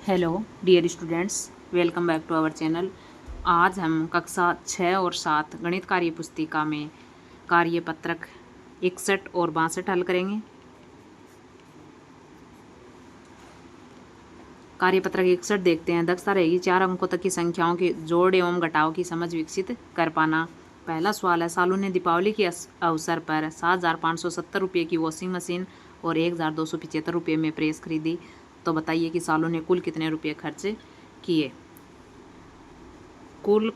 Hello dear students, welcome back to our channel. आज हम कक्षा 6 और 7 गणित कार्य पुस्तिका में कार्यपत्रक 61 और 62 हल करेंगे। कार्यपत्रक 61 देखते हैं। दक्षता रहेगी 4 अंकों तक की संख्याओं के जोड़ एवं घटाव की समझ विकसित कर पाना। पहला सवाल है, सालू ने दीपावली के अवसर पर 7,570 रुपये की वॉशिंग मशीन और 1,275 रुपये में प्रेस खरीदी। तो बताइए कि सालू ने कुल कितने रुपये खर्च किए। कुल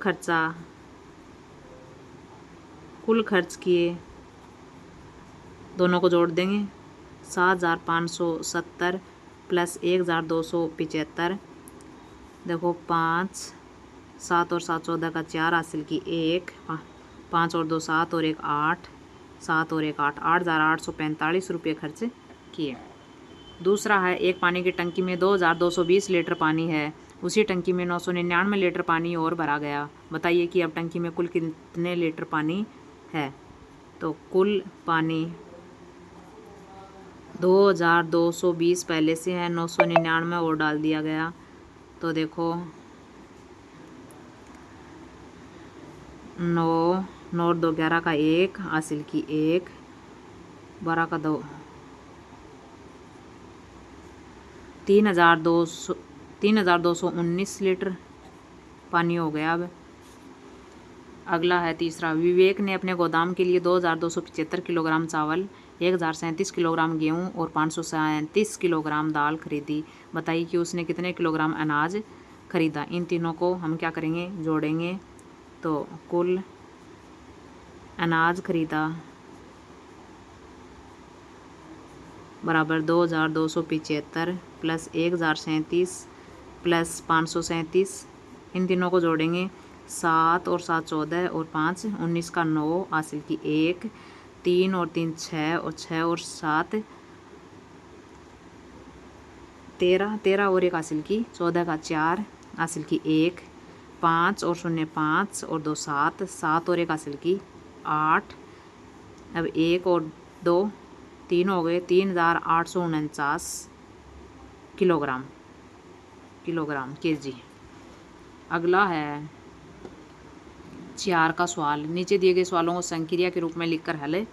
खर्च किए, दोनों को जोड़ देंगे। 7,570 प्लस 1,275। देखो 5, 7 और 7 14 का 4 हासिल की 1, 5 और 2 7 और 1 8, 7 और 1 8, 8,845 रुपये खर्च किए। दूसरा है, एक पानी की टंकी में 2,220 लीटर पानी है, उसी टंकी में 999 लीटर पानी और भरा गया। बताइए कि अब टंकी में कुल कितने लीटर पानी है। तो कुल पानी 2,220 पहले से है, 999 और डाल दिया गया। तो देखो 9 9 2 11 का 1 हासिल की 1, 12 का 2, 3,219 लीटर पानी हो गया। अब अगला है तीसरा, विवेक ने अपने गोदाम के लिए 2,275 किलोग्राम चावल, 1,037 किलोग्राम गेहूं और 537 किलोग्राम दाल खरीदी। बताइए कि उसने कितने किलोग्राम अनाज खरीदा। इन तीनों को हम क्या करेंगे, जोड़ेंगे। तो कुल अनाज खरीदा बराबर 2,275 प्लस 1,037 प्लस 537। इन तीनों को जोड़ेंगे। 7 और 7 14 और 5 19 का 9 हासिल की 1, 3 और 3 6 और 6 और 7 13, 13 और 1 हासिल की 14 का 4 हासिल की 1, 5 और 0 5 और 2 7, 7 और 1 हासिल की 8। अब 1 और 2 3 हो गए, 3,849 किलोग्राम केजी। अगला है 4 का सवाल, नीचे दिए गए सवालों को संक्रिया के रूप में लिखकर हल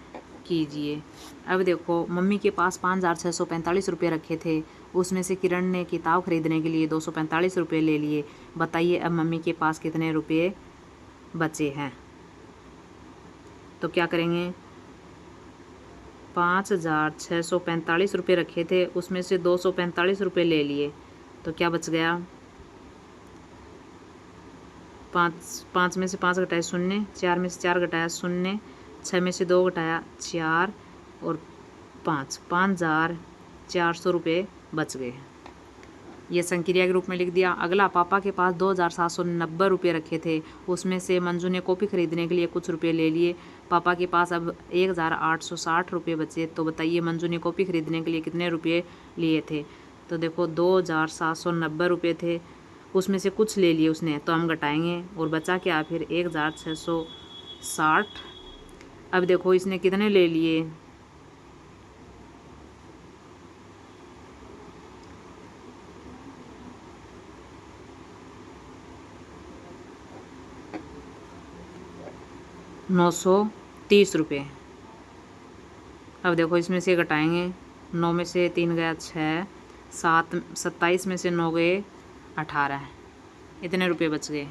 कीजिए। अब देखो, मम्मी के पास 5,645 रुपये रखे थे, उसमें से किरण ने किताब खरीदने के लिए 245 रुपये ले लिए। बताइए अब मम्मी के पास कितने रुपये बचे हैं। तो क्या करेंगे, 5,645 रुपये रखे थे, उसमें से 245 रुपये ले लिए। तो क्या बच गया, 5 में से 5 घटाया 0, 4 में से 4 घटाया 0, 6 में से 2 घटाया 4 और 5,400 रुपये बच गए। ये संक्रिया के रूप में लिख दिया। अगला, पापा के पास 2,790 रुपये रखे थे, उसमें से मंजू ने कॉपी खरीदने के लिए कुछ रुपये ले लिए। पापा के पास अब 1,860 रुपये बचे। तो बताइए मंजू ने कॉपी खरीदने के लिए कितने रुपये लिए थे। तो देखो 2,790 रुपये थे, उसमें से कुछ ले लिए उसने, तो हम घटाएंगे और बचा क्या, फिर 1,660। अब देखो इसने कितने ले लिए, 930 रुपये। अब देखो इसमें से घटाएंगे, 9 में से 3 गया 6, 7 27 में से 9 गए 18, इतने रुपये बच गए।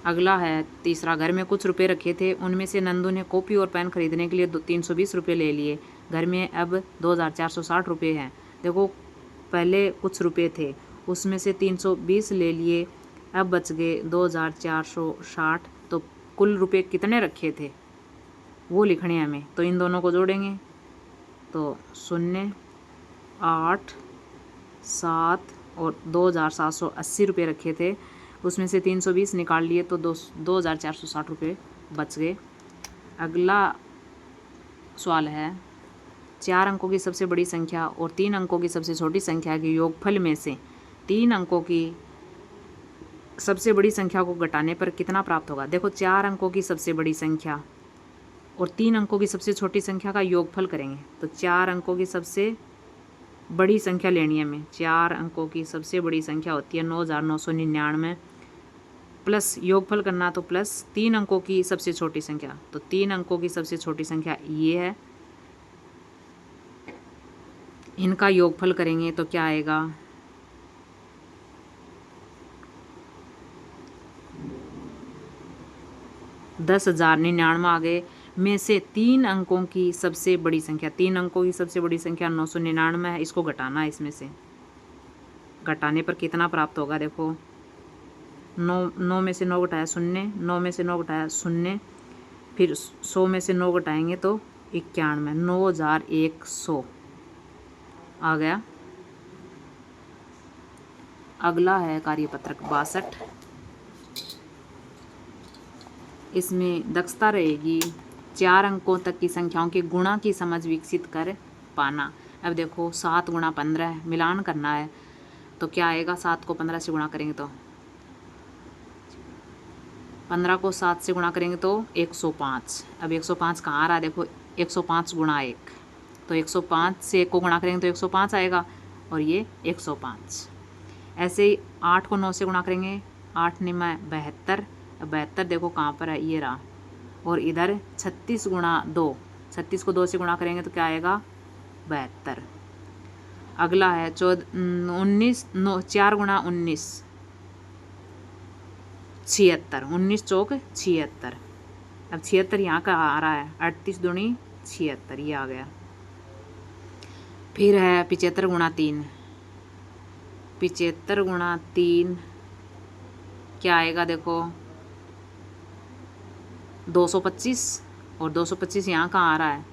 अगला है तीसरा, घर में कुछ रुपए रखे थे, उनमें से नंदू ने कॉपी और पेन खरीदने के लिए 320 रुपये ले लिए। घर में अब 2,460 रुपये हैं। देखो पहले कुछ रुपए थे, उसमें से 320 ले लिए, अब बच गए 2,460। तो कुल रुपए कितने रखे थे वो लिखने हैं हमें। तो इन दोनों को जोड़ेंगे। तो 0 8 7 और 2,780 रुपये रखे थे, उसमें से 320 निकाल लिए, तो 2,460 रुपये बच गए। अगला सवाल है, 4 अंकों की सबसे बड़ी संख्या और 3 अंकों की सबसे छोटी संख्या के योगफल में से 3 अंकों की सबसे बड़ी संख्या को घटाने पर कितना प्राप्त होगा। देखो 4 अंकों की सबसे बड़ी संख्या और 3 अंकों की सबसे छोटी संख्या का योगफल करेंगे। तो 4 अंकों की सबसे बड़ी संख्या लेनी है हमें। 4 अंकों की सबसे बड़ी संख्या होती है 9999 प्लस योगफल करना तो प्लस 3 अंकों की सबसे छोटी संख्या, तो 3 अंकों की सबसे छोटी संख्या ये है। इनका योगफल करेंगे तो क्या आएगा, 10,099 आ गए। में से 3 अंकों की सबसे बड़ी संख्या, 3 अंकों की सबसे बड़ी संख्या 999 है, इसको घटाना है। इसमें से घटाने पर कितना प्राप्त होगा, देखो 9 में से 9 घटाया 0, 9 में से 9 घटाया 0, फिर 100 में से 9 घटाएंगे तो 91, 9100 आ गया। अगला है कार्यपत्रक 62। इसमें दक्षता रहेगी 4 अंकों तक की संख्याओं के गुणा की समझ विकसित कर पाना। अब देखो 7 गुणा 15 मिलान करना है, तो क्या आएगा, 7 को 15 से गुणा करेंगे तो 15 को 7 से गुणा करेंगे तो 105। अब 105 कहाँ आ रहा है, देखो 105 गुणा 1, तो 105 से 1 को गुणा करेंगे तो 105 आएगा और ये 105। ऐसे ही 8 को 9 से गुणा करेंगे, 8 9 72, 72 देखो कहाँ पर है, ये रहा। और इधर 36 गुणा 2, 36 को 2 से गुणा करेंगे तो क्या आएगा, 72। अगला है 19 4 गुणा 19 76, 19 चौक 76। अब 76 यहाँ का आ रहा है, 38 दूनी 76, ये आ गया। फिर है 75 गुणा 3, 75 गुणा 3 क्या आएगा, देखो 225, और 225 यहाँ कहाँ आ रहा है,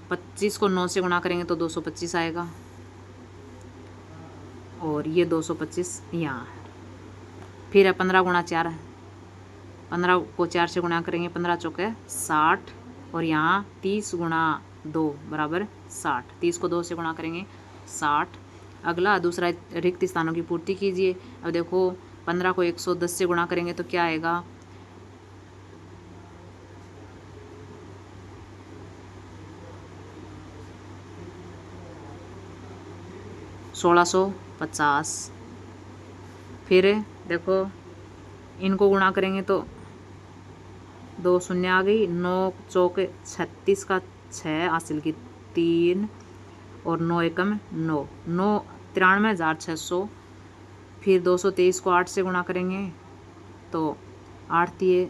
25 को 9 से गुणा करेंगे तो 225 आएगा, और ये 225 यहाँ। फिर है 15 गुणा 4, 15 को 4 से गुणा करेंगे, 15 चौके 60, और यहाँ 30 गुणा 2 बराबर 60, 30 को 2 से गुणा करेंगे 60। अगला दूसरा रिक्त स्थानों की पूर्ति कीजिए। अब देखो 15 को 110 से गुणा करेंगे तो क्या आएगा, 1650। फिर देखो इनको गुणा करेंगे तो 2 शून्य आ गई, 9 चौक 36 का 6 हासिल की 3, और 9 एकम 9, 93,600। फिर 223 को 8 से गुणा करेंगे तो 8 तिये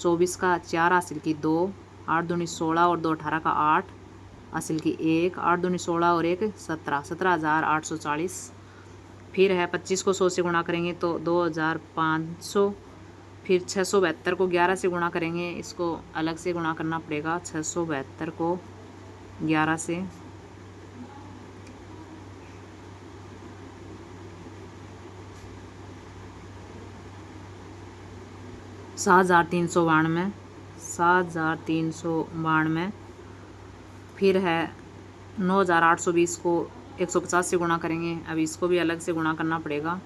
24 का 4 हासिल की 2, 8 दूनी 16 और 2 18 का 8 हासिल की 1, 8 दूनी 16 और 1 17, 17,840। फिर है 25 को 100 से गुणा करेंगे तो 2,500। फिर 672 को 11 से गुणा करेंगे, इसको अलग से गुणा करना पड़ेगा, 672 को 11 से, सात 7,392। फिर है 9,820 को 150 से गुणा करेंगे, अब इसको भी अलग से गुणा करना पड़ेगा,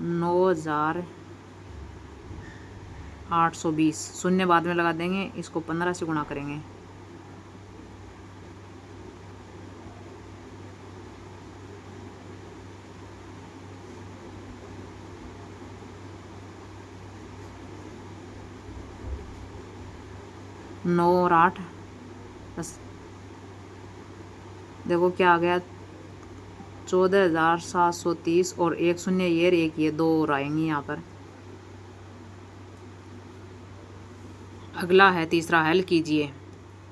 9,820, शून्य बाद में लगा देंगे, इसको 15 से गुणा करेंगे, नौ और 8 बस, देखो क्या आ गया, 14,730, और 1 शून्य ये 2 और आएंगी यहाँ पर। अगला है तीसरा, हल कीजिए।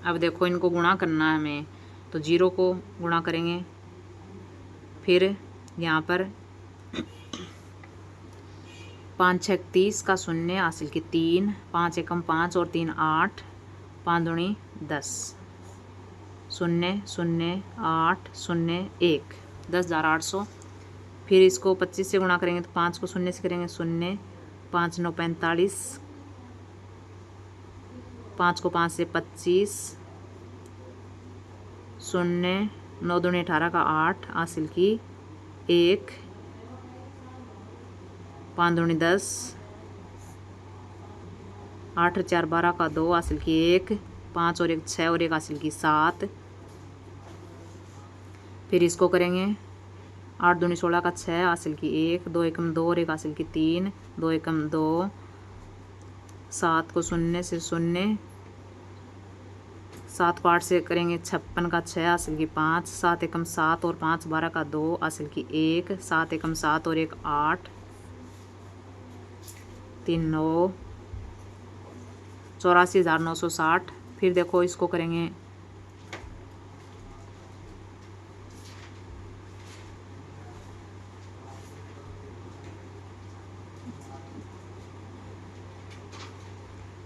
अब देखो इनको गुणा करना है हमें, तो 0 को गुणा करेंगे, फिर यहाँ पर 5 6 30 का 0 हासिल की 3, 5 एकम 5 और 3 8, 5 दूनी 10, 0 0 8 0 1, 10,800। फिर इसको 25 से गुणा करेंगे तो 5 को 0 से करेंगे 0, 5 9 45, 5 को 5 से 25, 0 9 दूनी 18 का 8 हासिल की 1, 5 दूनी 10, 8 4 12 का 2 हासिल की 1, 5 और 1 6 और 1 हासिल की 7। फिर इसको करेंगे 8 दूनी 16 का 6 हासिल की 1, 2 एकम 2 और 1 हासिल की 3, 2 एकम 2, 7 को 0 से 0, 7 को 8 से करेंगे 56 का 6 हासिल की 5, 7 एकम 7 और 5 12 का 2 हासिल की 1, 7 एकम 7 और 1 8, 3 9, 84,960। फिर देखो इसको करेंगे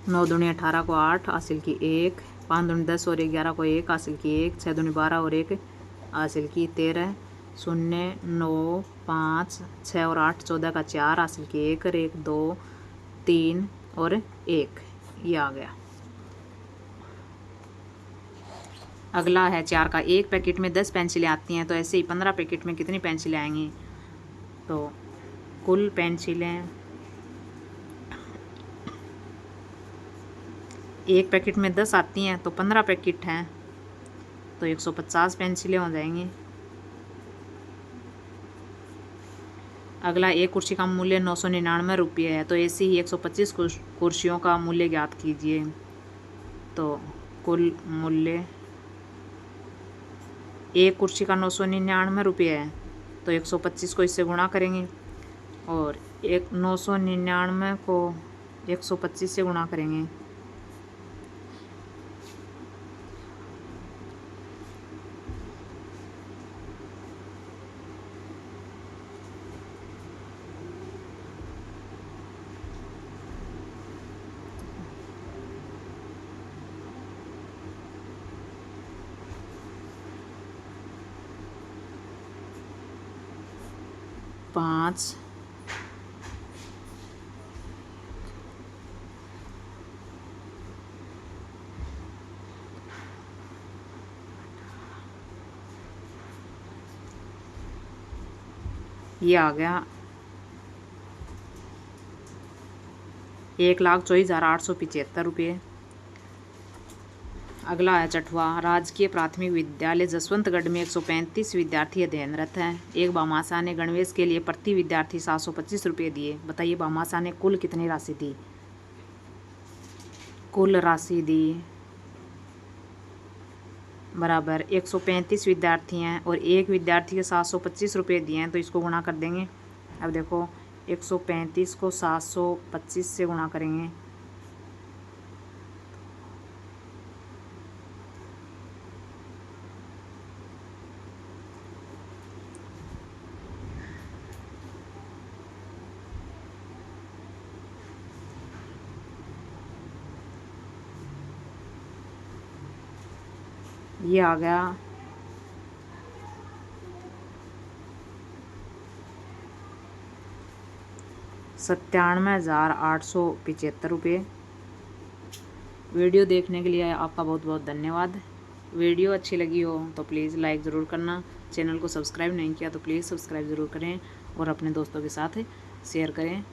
9 दूनी 18 को 8 हासिल की 1, 5 दूनी 10 और 11 को 1 हासिल की 1, 6 दूनी 12 और 1 हासिल की 13, 0 9 5 6 और 8 14 का 4 हासिल की 1 और 1 2 3 और 1, ये आ गया। अगला है 4 का। एक पैकेट में 10 पेंसिलें आती हैं, तो ऐसे ही 15 पैकेट में कितनी पेंसिलें आएंगी? तो कुल पेंसिलें एक पैकेट में 10 आती हैं, तो 15 पैकेट हैं, तो 150 पेंसिलें हो जाएंगी। अगला एक कुर्सी का मूल्य 999 रुपये है, तो ऐसे ही 125 कुर्सियों का मूल्य ज्ञात कीजिए। तो कुल मूल्य एक कुर्सी का 999 रुपये है, तो 125 को इससे गुणा करेंगे और 999 को 125 से गुणा करेंगे। पाँच ये आ गया 1,24,875 रुपये। अगला है 6वां। राजकीय प्राथमिक विद्यालय जसवंतगढ़ में 135 विद्यार्थी अध्ययनरत हैं। एक भामाशाह ने गणवेश के लिए प्रति विद्यार्थी 725 रुपये दिए। बताइए भामाशाह ने कुल कितनी राशि दी? कुल राशि दी बराबर 135 विद्यार्थी हैं और एक विद्यार्थी के 725 रुपये दिए हैं, तो इसको गुणा कर देंगे। अब देखो 135 को 725 से गुणा करेंगे, ये आ गया 97,875 रुपये। वीडियो देखने के लिए आपका बहुत बहुत धन्यवाद। वीडियो अच्छी लगी हो तो प्लीज़ लाइक ज़रूर करना। चैनल को सब्सक्राइब नहीं किया तो प्लीज़ सब्सक्राइब ज़रूर करें और अपने दोस्तों के साथ शेयर करें।